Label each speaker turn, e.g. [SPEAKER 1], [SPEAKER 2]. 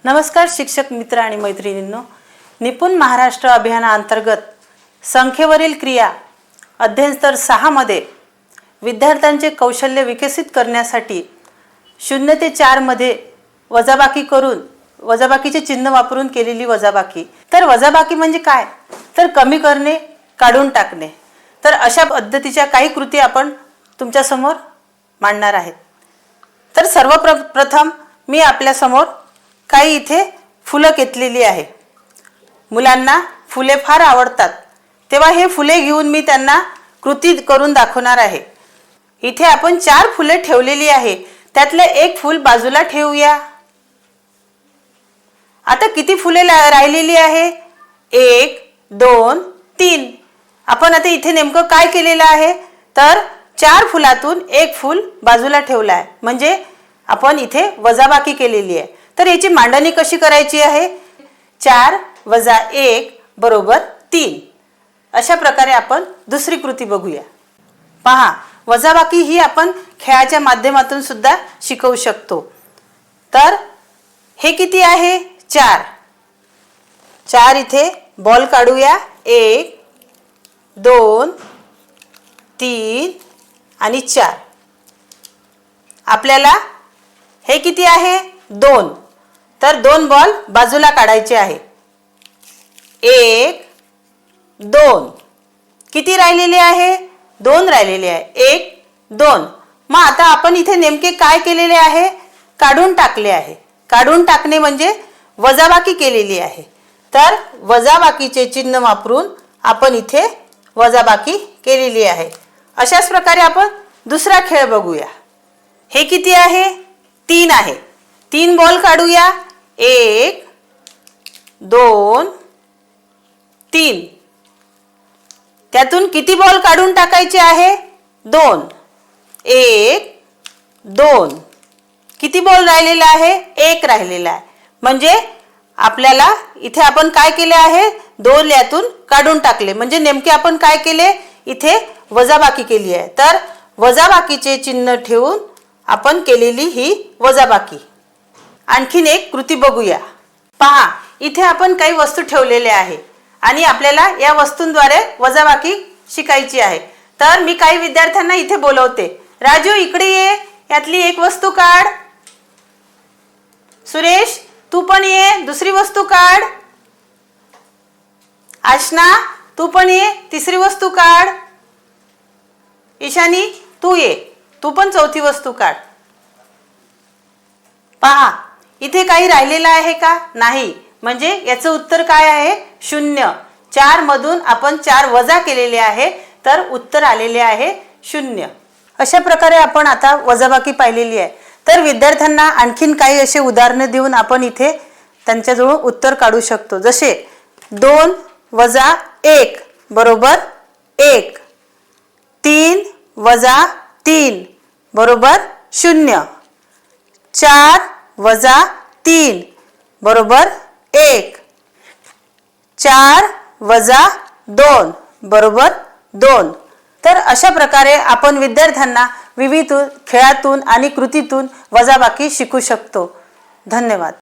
[SPEAKER 1] नमस्कार शिक्षक मित्र आणि मैत्रिणींनो, निपुण महाराष्ट्र अभियानाअंतर्गत संख्येवरील क्रिया अध्ययन स्तर 6 मध्ये विद्यार्थ्यांचे कौशल्य विकसित करण्यासाठी 0 ते 4 मध्ये वजाबाकी करून वजाबाकीचे चिन्ह वापरून केलेली वजाबाकी। तर वजाबाकी म्हणजे काय? तर कमी करणे, काढून टाकणे। तर अशा पद्धतीच्या काही कृती आपण तुमच्या समोर मांडणार आहेत। तर सर्वप्रथम मी आपल्या समोर काही इथे फुलं घेतलेली आहे। मुलांना फुले फार आवडतात, तेव्हा हे फुले घेऊन मी त्यांना कृती करून दाखवणार आहे। इथे आपण 4 फुले ठेवलेली आहे, त्यातले एक फूल बाजूला ठेवूया। आता किती फुले राहिलेली आहे? 1 2 3। आपण आता इथे नेमकं काय केलेलं आहे? तर 4 फुलातून एक फूल बाजूला ठेवला आहे, म्हणजे आपण इथे वजाबाकी केलेली आहे। तर याची मांडणी कशी करायची आहे? 4 - 1 = 3। अशा प्रकारे आपण दुसरी कृती बघूया। पहा, वजाबाकी ही आपण खेळाच्या माध्यमातून सुद्धा शिकवू शकतो। तर हे किती आहे? 4। 4 इथे बॉल काढूया। 1 2 3 आणि 4। आपल्याला हे किती आहे? 2। तर 2 बॉल बाजूला काढायचे आहे। 1 2। किती राहिलेले आहे? 2 राहिलेले आहे। 1 2। मग आता आपण इथे नेमके काय केलेले आहे? काढून टाकले आहे। काढून टाकणे म्हणजे वजाबाकी केलेली आहे। तर वजाबाकीचे चिन्ह वापरून आपण इथे वजाबाकी केलेली आहे। अशाच प्रकारे आपण दुसरा खेळ बघूया। हे किती आहे? 3 आहे। 3 बॉल काढूया। 1 2 3। त्यातून किती बॉल काढून टाकायचे आहे? 2। 1 2। किती बॉल राहिलेला आहे? 1 राहिलेला आहे। म्हणजे आपल्याला इथे आपण काय केले आहे? 2 यातून काढून टाकले, म्हणजे नेमके आपण काय केले? इथे वजाबाकी केली आहे। तर वजाबाकीचे चिन्ह ठेवून आपण केलेली ही वजाबाकी। आणखीन एक कृती बघूया। पहा, इथे आपण काही वस्तू ठेवलेल्या आहे आणि आपल्याला या वस्तूंद्वारे वजाबाकी शिकायची आहे। तर मी काही विद्यार्थ्यांना इथे बोलवते। राजू, इकडे ये, यातली एक वस्तू काढ। सुरेश, तू पण ये, दुसरी वस्तू काढ। आशना, तू पण ये, तिसरी वस्तू काढ। ईशानी, तू ये, तू पण चौथी वस्तू काढ। पहा, इथे काही राहिलेलं आहे का? नाही, म्हणजे याचं उत्तर काय आहे? 0। 4 मधून आपण 4 वजा केलेले आहे, तर उत्तर आलेले आहे 0। अशा प्रकारे आपण आता वजाबाकी पाहिलेली आहे। तर विद्यार्थ्यांना आणखीन काही असे उदाहरणे देऊन आपण इथे त्यांच्याजवळ उत्तर काढू शकतो। जसे 2 - 1 = 1। 3 - 3 = 0। 4 - 3 = 1। 4 - 2 = 2। तर अशा प्रकारे आपण विद्यार्थ्यांना विविध खेळातून आणि कृतीतून वजाबाकी शिकू शकतो। धन्यवाद।